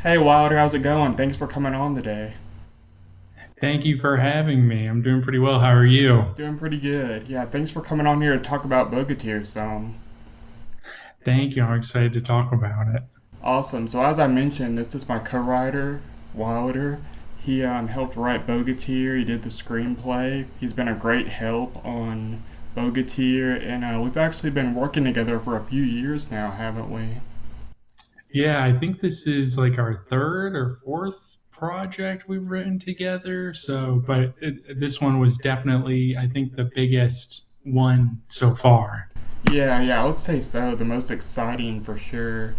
Hey Wilder, how's it going? Thanks for coming on today. Thank you for having me. I'm doing pretty well. How are you? Doing pretty good. Yeah, thanks for coming on here to talk about Bogatyr some. Thank you. I'm excited to talk about it. Awesome. So as I mentioned, this is my co-writer, Wilder. He helped write Bogatyr. He did the screenplay. He's been a great help on Bogatyr, and we've actually been working together for a few years now, haven't we? Yeah, I think this is like our third or fourth project we've written together. This one was definitely, I think, the biggest one so far. Yeah, I would say so. The most exciting for sure.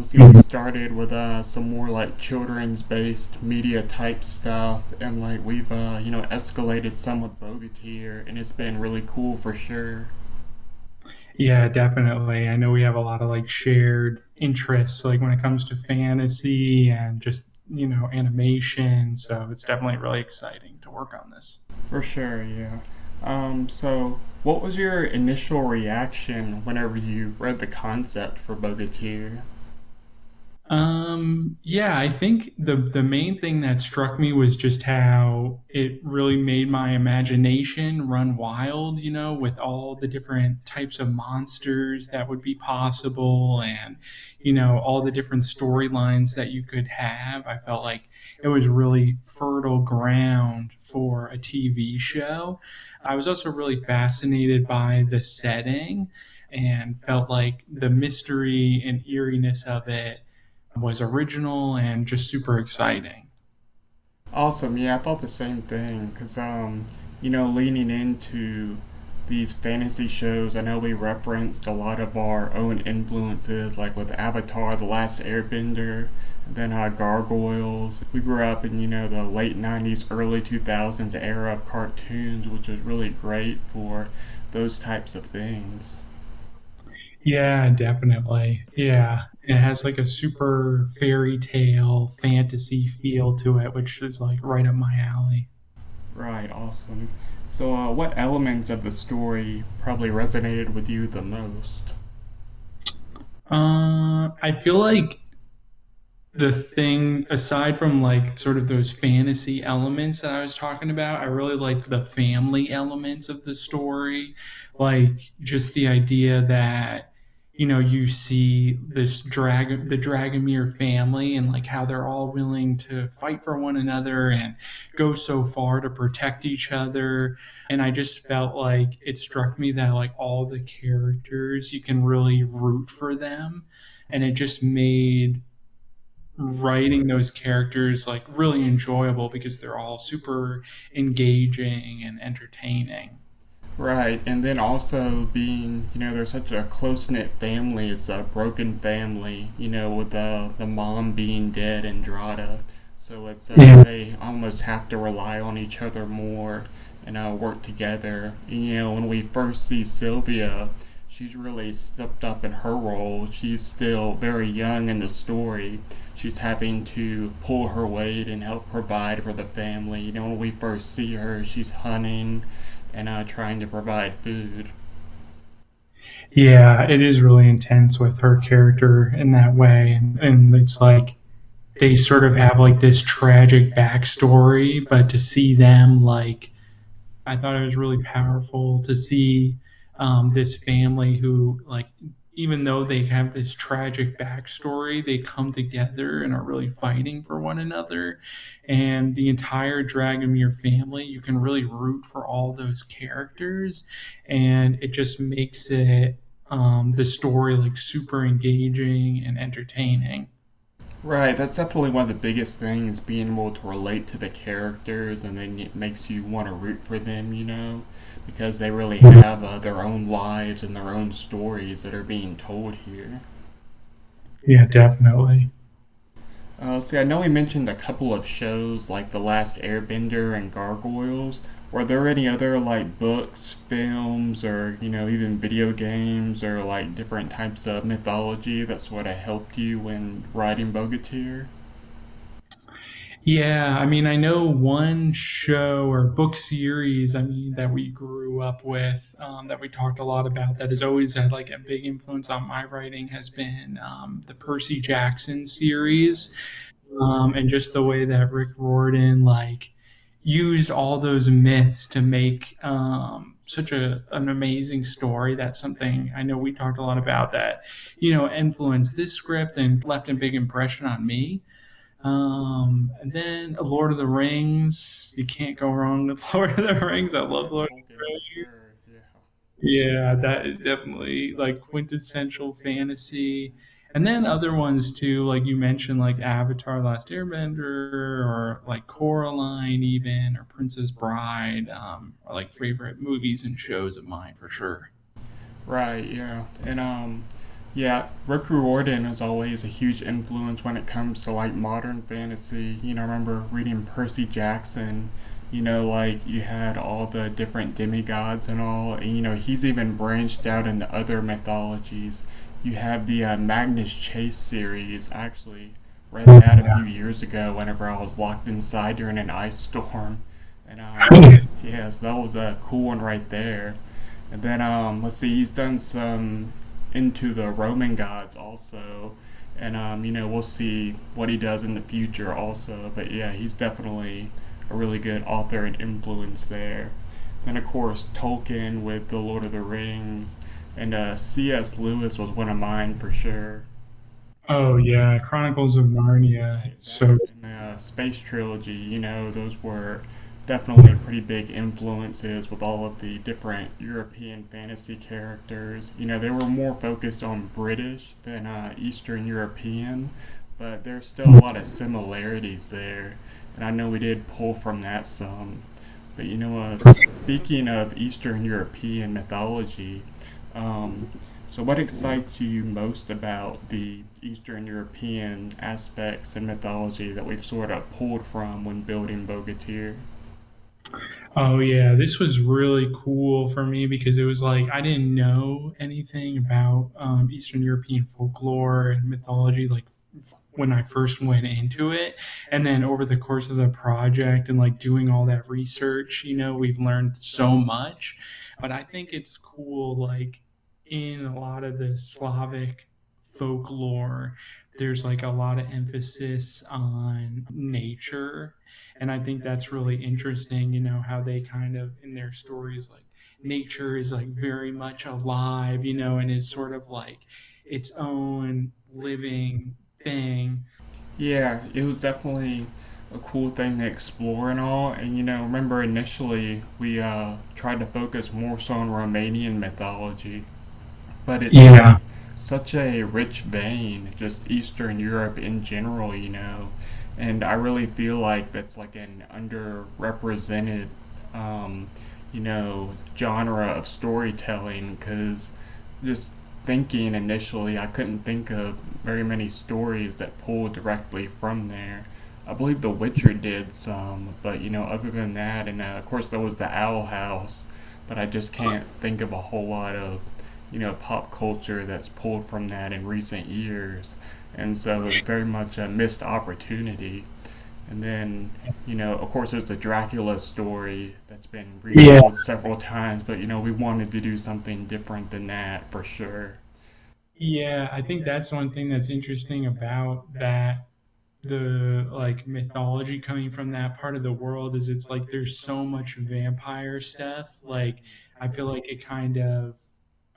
See, we started with some more like children's based media type stuff, and like we've escalated some with Bogatyr, and it's been really cool for sure. Yeah, definitely. I know we have a lot of like shared interests, like when it comes to fantasy and just, animation. So it's definitely really exciting to work on this. For sure, yeah. So what was your initial reaction whenever you read the concept for Bogatyr? Yeah, I think the main thing that struck me was just how it really made my imagination run wild, with all the different types of monsters that would be possible and, all the different storylines that you could have. I felt like it was really fertile ground for a TV show. I was also really fascinated by the setting and felt like the mystery and eeriness of it was original and just super exciting. Awesome. Yeah, I thought the same thing because leaning into these fantasy shows, I know we referenced a lot of our own influences, like with Avatar: The Last Airbender, and then Gargoyles. We grew up in the late '90s, early 2000s era of cartoons, which was really great for those types of things. Yeah, definitely. Yeah. It has like a super fairy tale fantasy feel to it, which is like right up my alley. Right. Awesome. So, what elements of the story probably resonated with you the most? I feel like the thing aside from like sort of those fantasy elements that I was talking about, I really liked the family elements of the story, like just the idea that you see the Dragomir family and like how they're all willing to fight for one another and go so far to protect each other. And I just felt like it struck me that like all the characters you can really root for them, and it just made writing those characters like really enjoyable because they're all super engaging and entertaining. Right, and then also being, there's such a close knit family. It's a broken family, with the mom being dead and Drada. So it's Yeah. they almost have to rely on each other more and work together. When we first see Sylvia, she's really stepped up in her role. She's still very young in the story. She's having to pull her weight and help provide for the family. When we first see her, she's hunting and trying to provide food. Yeah, it is really intense with her character in that way. And it's like they sort of have like this tragic backstory, but to see them like I thought it was really powerful to see this family who, like, even though they have this tragic backstory, they come together and are really fighting for one another. And the entire Dragomir family, you can really root for all those characters, and it just makes it the story like super engaging and entertaining. Right, that's definitely one of the biggest things, being able to relate to the characters, and then it makes you want to root for them, because they really have their own lives and their own stories that are being told here. Yeah, definitely. See, I know we mentioned a couple of shows like The Last Airbender and Gargoyles. Were there any other like books, films, or even video games or like different types of mythology that sort of helped you when writing Bogatyr? Yeah, I mean, I know one show or book series, I mean, that we grew up with, that we talked a lot about, that has always had like a big influence on my writing has been the Percy Jackson series. Right. And just the way that Rick Riordan like used all those myths to make such an amazing story. That's something I know we talked a lot about that, influenced this script and left a big impression on me. And then Lord of the Rings. You can't go wrong with Lord of the Rings. I love Yeah, Lord of the Tolkien for Rings. sure. Yeah. Yeah, that is definitely like quintessential fantasy. And then other ones too, like you mentioned, like Avatar, Last Airbender, or like Coraline, even, or Princess Bride, are like favorite movies and shows of mine for sure. Right, yeah. And yeah, Rick Riordan is always a huge influence when it comes to like modern fantasy. I remember reading Percy Jackson, like you had all the different demigods and all, and he's even branched out into other mythologies. You have the Magnus Chase series. I actually read that a few years ago whenever I was locked inside during an ice storm. And yeah, so that was a cool one right there. And then let's see, he's done some into the Roman gods also, and we'll see what he does in the future also. But yeah, he's definitely a really good author and influence there. Then of course Tolkien with the Lord of the Rings, and C.S. Lewis was one of mine for sure. Oh yeah, Chronicles of Narnia. Right, So that and the space trilogy, those were definitely pretty big influences with all of the different European fantasy characters. They were more focused on British than Eastern European, but there's still a lot of similarities there. And I know we did pull from that some. But speaking of Eastern European mythology, um, so what excites you most about the Eastern European aspects and mythology that we've sort of pulled from when building Bogatyr? oh yeah, this was really cool for me because it was like I didn't know anything about Eastern European folklore and mythology like when I first went into it, and then over the course of the project and like doing all that research, we've learned so much. But I think it's cool, like in a lot of the Slavic folklore, there's like a lot of emphasis on nature, and I think that's really interesting, how they kind of in their stories like nature is like very much alive, and is sort of like its own living thing. Yeah, it was definitely a cool thing to explore and all. And remember initially we tried to focus more so on Romanian mythology, but it's Yeah. like such a rich vein, just Eastern Europe in general, and I really feel like that's like an underrepresented, genre of storytelling because just thinking initially, I couldn't think of very many stories that pull directly from there. I believe The Witcher did some, but other than that, and of course there was the Owl House, but I just can't think of a whole lot of pop culture that's pulled from that in recent years, and so it's very much a missed opportunity. And then, of course, there's the Dracula story that's been Yeah. retold several times, but we wanted to do something different than that for sure. Yeah, I think that's one thing that's interesting about that, the like mythology coming from that part of the world, is it's like there's so much vampire stuff. Like I feel like it kind of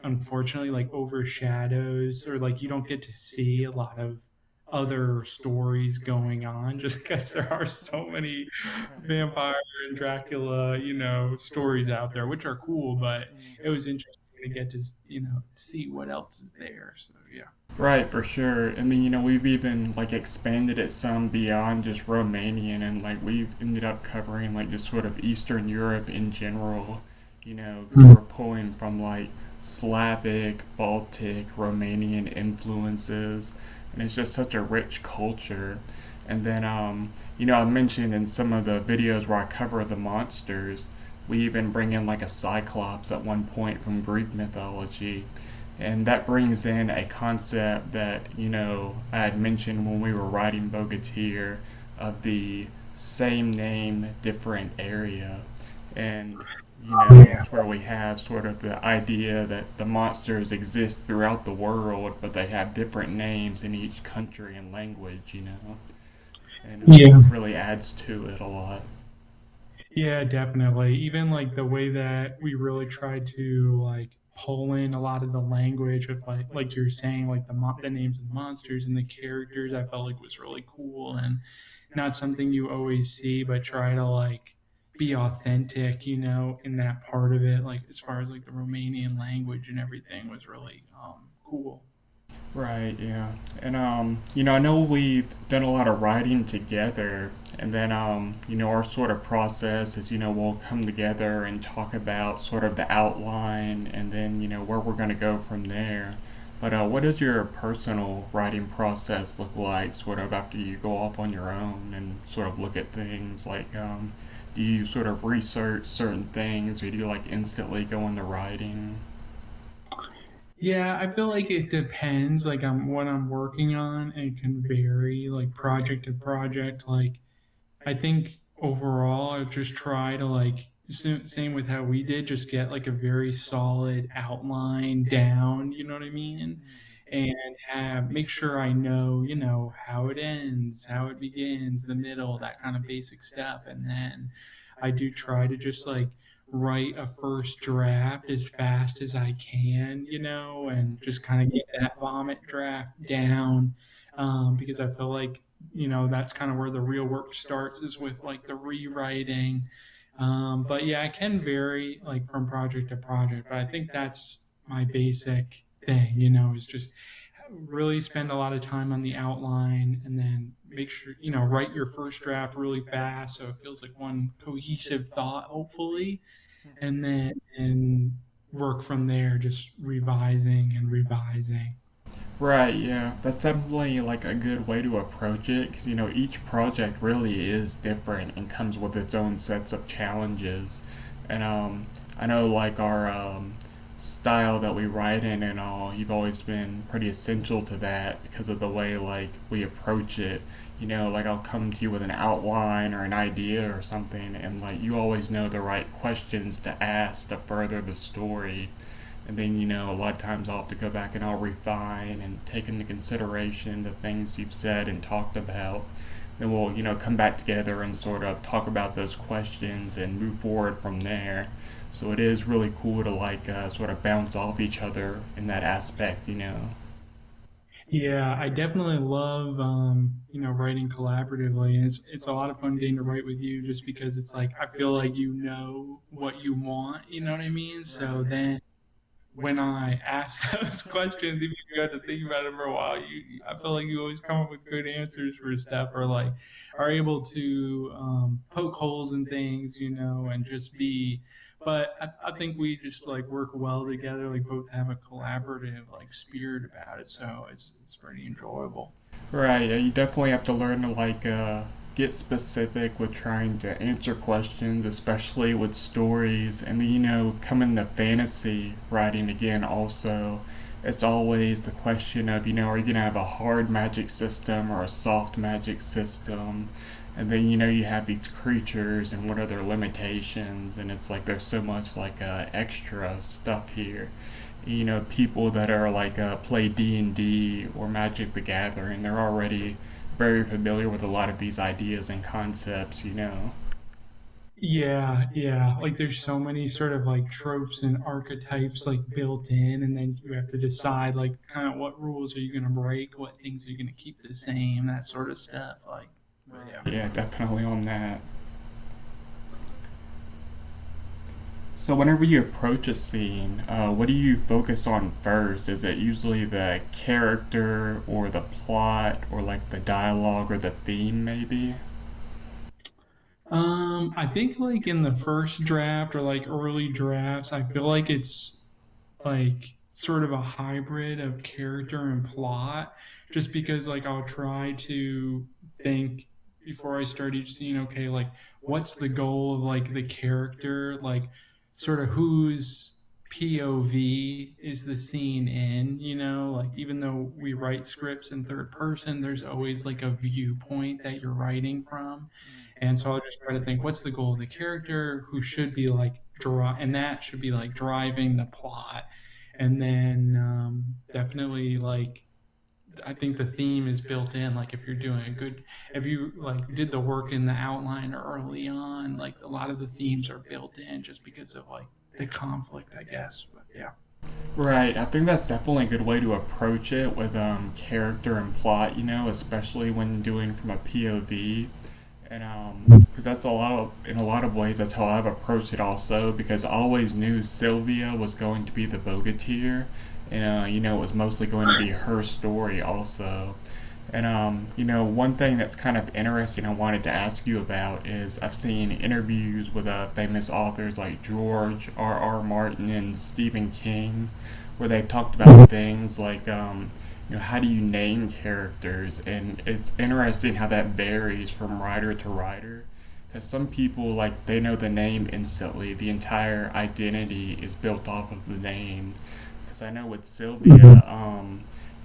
unfortunately like overshadows, or like you don't get to see a lot of other stories going on just because there are so many Right. vampire and Dracula, stories out there, which are cool, but it Mhm. was interesting to get to, see what else is there. So yeah. Right, for sure. And then, we've even like expanded it some beyond just Romanian and like we've ended up covering like just sort of Eastern Europe in general, because we're pulling from like Slavic, Baltic, Romanian influences. And it's just such a rich culture. And then, I mentioned in some of the videos where I cover the monsters, we even bring in like a Cyclops at one point from Greek mythology, and that brings in a concept that I had mentioned when we were writing Bogatyr, of the same name, different area. And, it's where we have sort of the idea that the monsters exist throughout the world, but they have different names in each country and language. And Yeah. really adds to it a lot. Yeah, definitely. Even like the way that we really tried to like pull in a lot of the language of like you're saying like the names of the monsters and the characters, I felt like was really cool and not something you always see, but try to like be authentic, in that part of it. Like as far as like the Romanian language and everything was really cool. Right, yeah. And I know we've done a lot of writing together, and then our sort of process is, we'll come together and talk about sort of the outline and then, where we're going to go from there. But what does your personal writing process look like, sort of after you go off on your own and sort of look at things? Like, do you sort of research certain things, or do you like instantly go into writing? Yeah, I feel like it depends like on what I'm working on and it can vary like project to project. Like I think overall, I just try to like same with how we did, just get like a very solid outline down. You know what I mean? And have make sure I know, how it ends, how it begins, the middle, that kind of basic stuff, and then I do try to just like write a first draft as fast as I can, and just kind of get that vomit draft down, because I feel like that's kind of where the real work starts is with like the rewriting. But yeah, it can vary like from project to project, but I think that's my basic thing, is just really spend a lot of time on the outline and then make sure, write your first draft really fast so it feels like one cohesive thought, hopefully, and then and work from there, just revising and revising. Right, yeah. That's definitely like a good way to approach it because each project really is different and comes with its own sets of challenges. And I know like our style that we write in and all, you've always been pretty essential to that because of the way like we approach it. Like I'll come to you with an outline or an idea or something, and like you always know the right questions to ask to further the story. And then, a lot of times I'll have to go back and I'll refine and take into consideration the things you've said and talked about. Then we'll, come back together and sort of talk about those questions and move forward from there. So it is really cool to like sort of bounce off each other in that aspect. Yeah, I definitely love writing collaboratively, and it's a lot of fun getting to write with you just because it's like I feel like you know what you want, you know what I mean? So Right. then when I ask those questions, even if you got to think about it for a while, I feel like you always come up with good answers for stuff, or like are able to poke holes in things, and just be. But I think we just like work well together, like both have a collaborative like spirit about it, so it's pretty enjoyable. Right, yeah, you definitely have to learn to like get specific with trying to answer questions, especially with stories, and then come into fantasy writing again. Also, it's always the question of are you gonna have a hard magic system or a soft magic system, and then you have these creatures and what are their limitations, and it's like there's so much like extra stuff here. People that are like play D&D or Magic the Gathering, they're already very familiar with a lot of these ideas and concepts. Yeah, yeah. Like there's so many sort of like tropes and archetypes like built in, and then you have to decide like kind of what rules are you gonna break, what things are you gonna keep the same, that sort of stuff. Like, but Right. yeah. Yeah, definitely on that. So whenever you approach a scene, what do you focus on first? Is it usually the character or the plot or like the dialogue or the theme maybe? I think like in the first draft or like early drafts, I feel like it's like sort of a hybrid of character and plot, just because like I'll try to think before I start each scene, okay, like what's the goal of like the character, like sort of who's POV is the scene in, like even though we write scripts in third person, there's always like a viewpoint that you're writing from. And so I'll just try to think, what's the goal of the character, who should be like and that should be like driving the plot. And then definitely like I think the theme is built in. Like if you're doing a good, if you like did the work in the outline early on, like a lot of the themes are built in just because of like the conflict, I guess. But yeah. Right, I think that's definitely a good way to approach it with character and plot, especially when doing from a POV. And because that's a lot of, in a lot of ways, that's how I've approached it also, because I always knew Sylvia was going to be the Bogatyr, and it was mostly going to be her story also. And one thing that's kind of interesting I wanted to ask you about is I've seen interviews with famous authors like George R. R. Martin and Stephen King, where they've talked about things like how do you name characters, and it's interesting how that varies from writer to writer. Because some people like they know the name instantly, the entire identity is built off of the name. Because I know with Sylvia,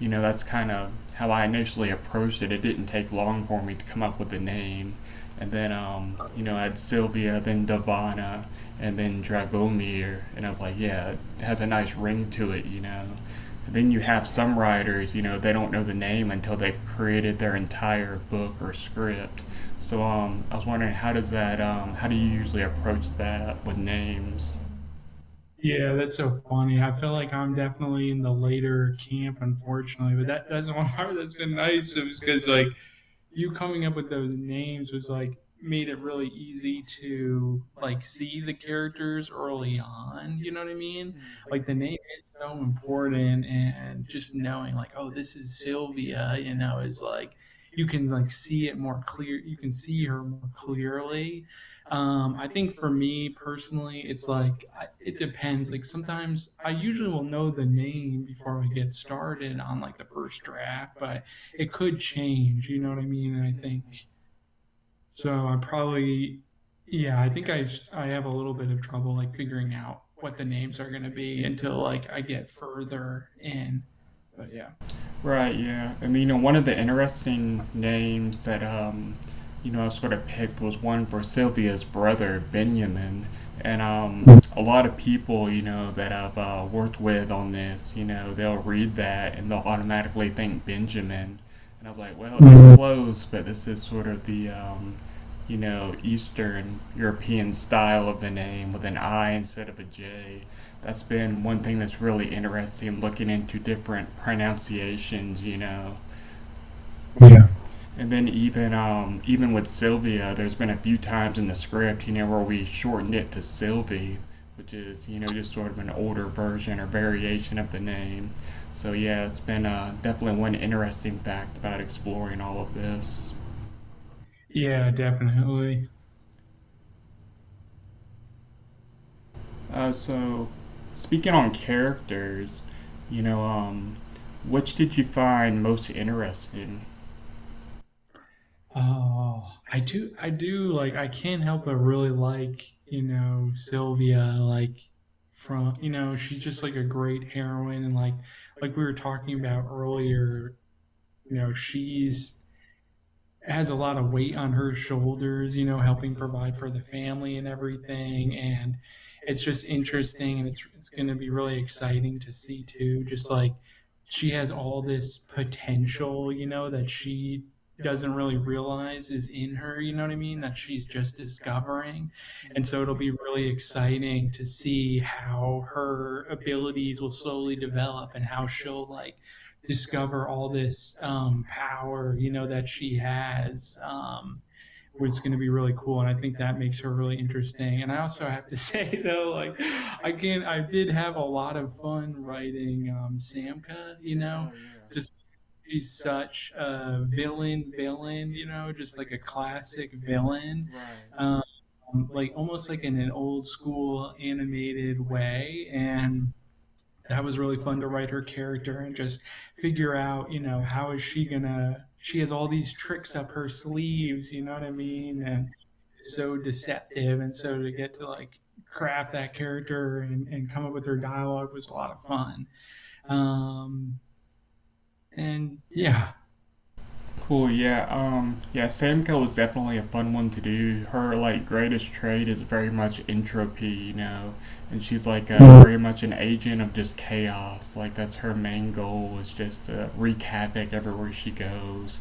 that's kind of how I initially approached it. It didn't take long for me to come up with the name. And then, I had Sylvia, then Davana, and then Dragomir. And I was like, yeah, it has a nice ring to it. And then you have some writers, they don't know the name until they've created their entire book or script. So I was wondering, how do you usually approach that with names? Yeah, that's so funny. I feel like I'm definitely in the later camp, unfortunately. But that's one part that's been nice, is because like you coming up with those names was like made it really easy to like see the characters early on, you know what I mean? Like the name is so important, and just knowing like, oh, this is Sylvia, is like you can like see it more clear, you can see her more clearly. I think for me personally, it's like it depends. Like sometimes I usually will know the name before I get started on like the first draft, but it could change, you know what I mean? And I think so. I probably, yeah, I think I have a little bit of trouble like figuring out what the names are going to be until like I get further in. But yeah. Right, yeah. And one of the interesting names that I sort of picked was one for Sylvia's brother, Benjamin. And a lot of people, that I've worked with on this, they'll read that and they'll automatically think Benjamin. And I was like, well, it's close, but this is sort of the, Eastern European style of the name with an I instead of a J. That's been one thing that's really interesting looking into different pronunciations. Yeah. And then even with Sylvia, there's been a few times in the script, where we shortened it to Sylvie, which is just sort of an older version or variation of the name. So yeah, it's been definitely one interesting fact about exploring all of this. Yeah, definitely. So speaking on characters, which did you find most interesting? Oh, I do like, I can't help but really like, Sylvia, like from, she's just like a great heroine. And like we were talking about earlier, she's has a lot of weight on her shoulders, helping provide for the family and everything. And it's just interesting, and it's going to be really exciting to see too. Just like she has all this potential, that she doesn't really realize is in her, you know what I mean? That she's just discovering. And so it'll be really exciting to see how her abilities will slowly develop, and how she'll like discover all this power, that she has, which is going to be really cool. And I think that makes her really interesting. And I also have to say though, like I did have a lot of fun writing Samka. Oh yeah. Just she's such a villain, just like a classic villain. Right. Um, like almost like in an old school animated way. And that was really fun to write her character and just figure out, how is she gonna, she has all these tricks up her sleeves, you know what I mean? And it's so deceptive. And so to get to like craft that character and come up with her dialogue was a lot of fun. Um, and yeah. Cool, yeah. Yeah, Samco was definitely a fun one to do. Her like greatest trait is very much entropy, and she's like very much an agent of just chaos. Like that's her main goal is just to wreak havoc everywhere she goes.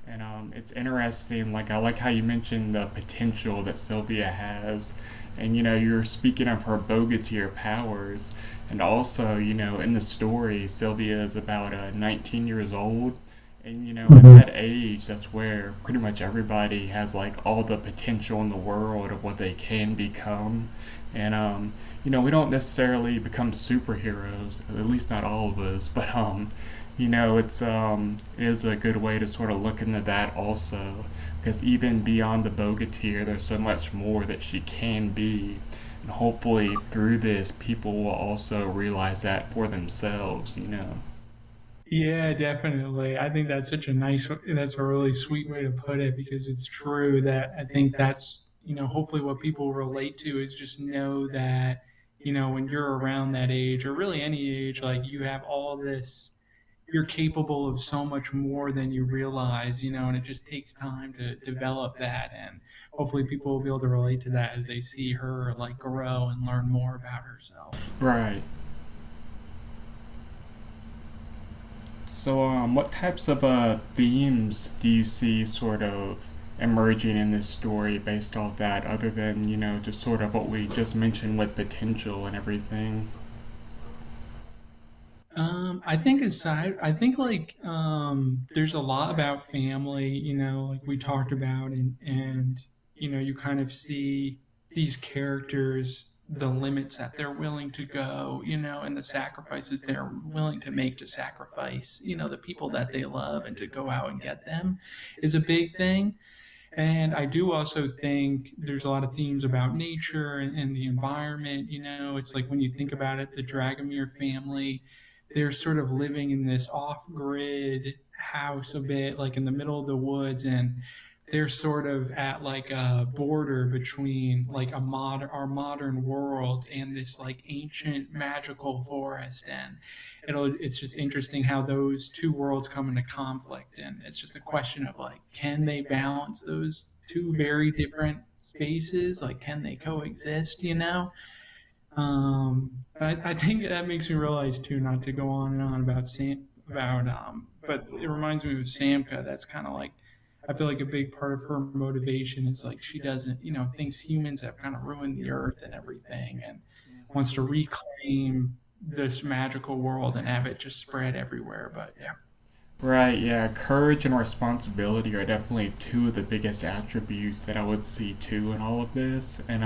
And it's interesting. Like I like how you mentioned the potential that Sylvia has, and you're speaking of her Bogatyr powers, and also in the story Sylvia is about 19 years old, and at that age that's where pretty much everybody has like all the potential in the world of what they can become, and we don't necessarily become superheroes, at least not all of us, but it is a good way to sort of look into that also, because even beyond the Bogatyr, there's so much more that she can be, and hopefully through this, people will also realize that for themselves. Yeah, definitely. I think that's a really sweet way to put it because it's true that I think that's, hopefully what people relate to is just know that, when you're around that age or really any age, like you have all this, you're capable of so much more than you realize, and it just takes time to develop that. And hopefully people will be able to relate to that as they see her like grow and learn more about herself. Right. So, what types of themes do you see sort of emerging in this story based off that, other than, just sort of what we just mentioned with potential and everything? I think like there's a lot about family, like we talked about, and you kind of see these characters, the limits that they're willing to go, and the sacrifices they're willing to make to sacrifice, the people that they love and to go out and get them is a big thing. And I do also think there's a lot of themes about nature and the environment. It's like when you think about it, the Dragomir family, they're sort of living in this off grid house a bit, like in the middle of the woods. And they're sort of at like a border between like our modern world and this like ancient magical forest. And it's just interesting how those two worlds come into conflict, and it's just a question of like, can they balance those two very different spaces? Like, can they coexist? I think that makes me realize too, not to go on and on about but it reminds me of Samka. That's kind of like, I feel like a big part of her motivation is like she doesn't, thinks humans have kind of ruined the earth and everything, and wants to reclaim this magical world and have it just spread everywhere. But yeah. Right, yeah, courage and responsibility are definitely two of the biggest attributes that I would see too in all of this. And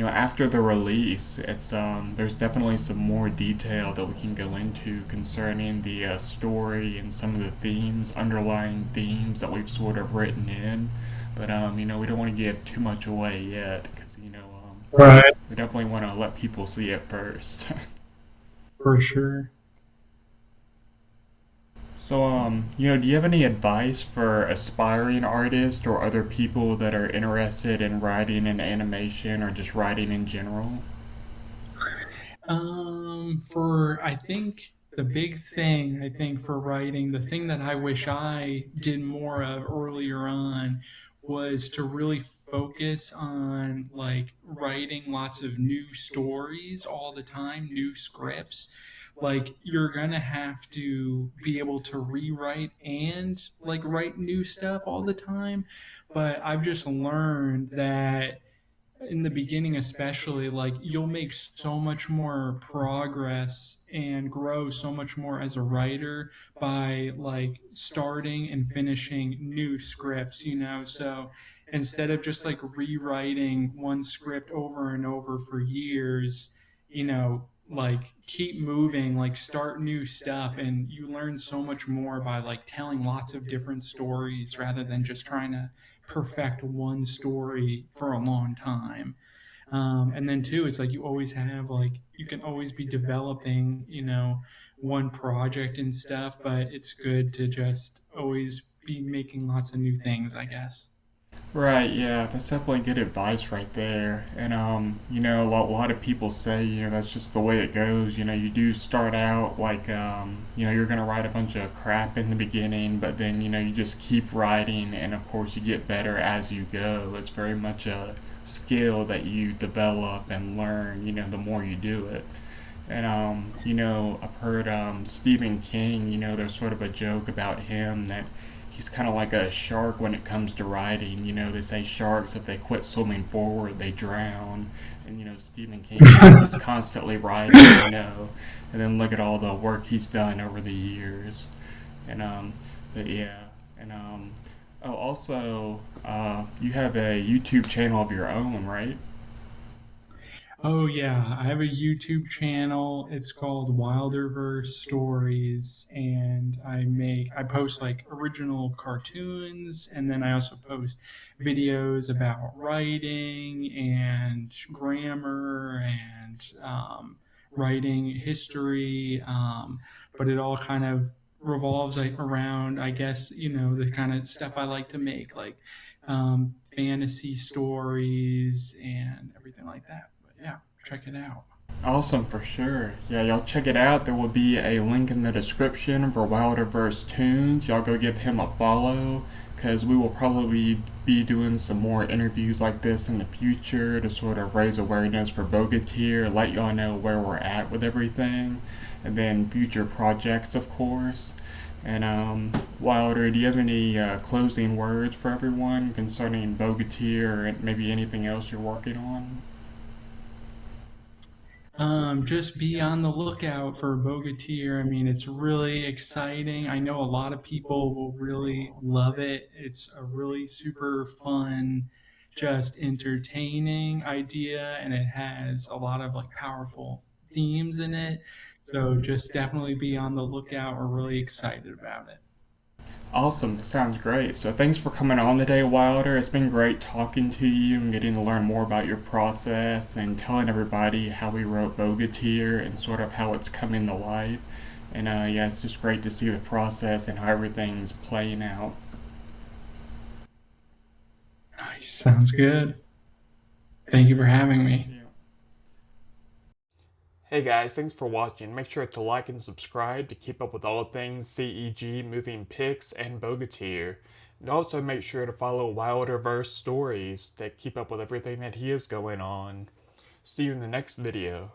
after the release, it's there's definitely some more detail that we can go into concerning the story and some of the themes, underlying themes that we've sort of written in. But we don't want to give too much away yet because Right. we definitely want to let people see it first. For sure. So, do you have any advice for aspiring artists or other people that are interested in writing in animation or just writing in general? For I think the big thing, I think for writing, the thing that I wish I did more of earlier on was to really focus on like writing lots of new stories all the time, new scripts. Like you're gonna have to be able to rewrite and like write new stuff all the time. But I've just learned that in the beginning especially, like you'll make so much more progress and grow so much more as a writer by like starting and finishing new scripts, so instead of just like rewriting one script over and over for years, like keep moving, like start new stuff, and you learn so much more by like telling lots of different stories rather than just trying to perfect one story for a long time. And then two, it's like you always have like you can always be developing, one project and stuff, but it's good to just always be making lots of new things, I guess. Right, yeah, that's definitely good advice right there. And a lot of people say, that's just the way it goes. You do start out like, you're gonna write a bunch of crap in the beginning, but then you just keep writing, and of course you get better as you go. It's very much a skill that you develop and learn. The more you do it. And I've heard Stephen King. There's sort of a joke about him that he's kind of like a shark when it comes to writing. They say sharks, if they quit swimming forward, they drown. And Stephen King, he's constantly writing. And then look at all the work he's done over the years. And but yeah, and oh, also, you have a YouTube channel of your own, right? Oh yeah, I have a YouTube channel. It's called Wilderverse Stories, and I post like original cartoons, and then I also post videos about writing and grammar and writing history. But it all kind of revolves like around, I guess, the kind of stuff I like to make, like fantasy stories and everything like that. But yeah, check it out. Awesome, for sure. Yeah, y'all check it out. There will be a link in the description for Wilderverse Tunes. Y'all go give him a follow, because we will probably be doing some more interviews like this in the future to sort of raise awareness for Bogatyr, let y'all know where we're at with everything, and then future projects, of course. And Wilder, do you have any closing words for everyone concerning Bogatyr or maybe anything else you're working on? Just be on the lookout for Bogatyr. I mean, it's really exciting. I know a lot of people will really love it. It's a really super fun, just entertaining idea, and it has a lot of like powerful themes in it. So just definitely be on the lookout. We're really excited about it. Awesome. That sounds great. So thanks for coming on today, Wilder. It's been great talking to you and getting to learn more about your process and telling everybody how we wrote Bogatyr and sort of how it's coming to life. And yeah, it's just great to see the process and how everything's playing out. Nice. Sounds good. Thank you for having me. Yeah. Hey guys, thanks for watching. Make sure to like and subscribe to keep up with all things CEG, moving pics, and Bogatyr. And also make sure to follow Wilderverse Stories to keep up with everything that he is going on. See you in the next video.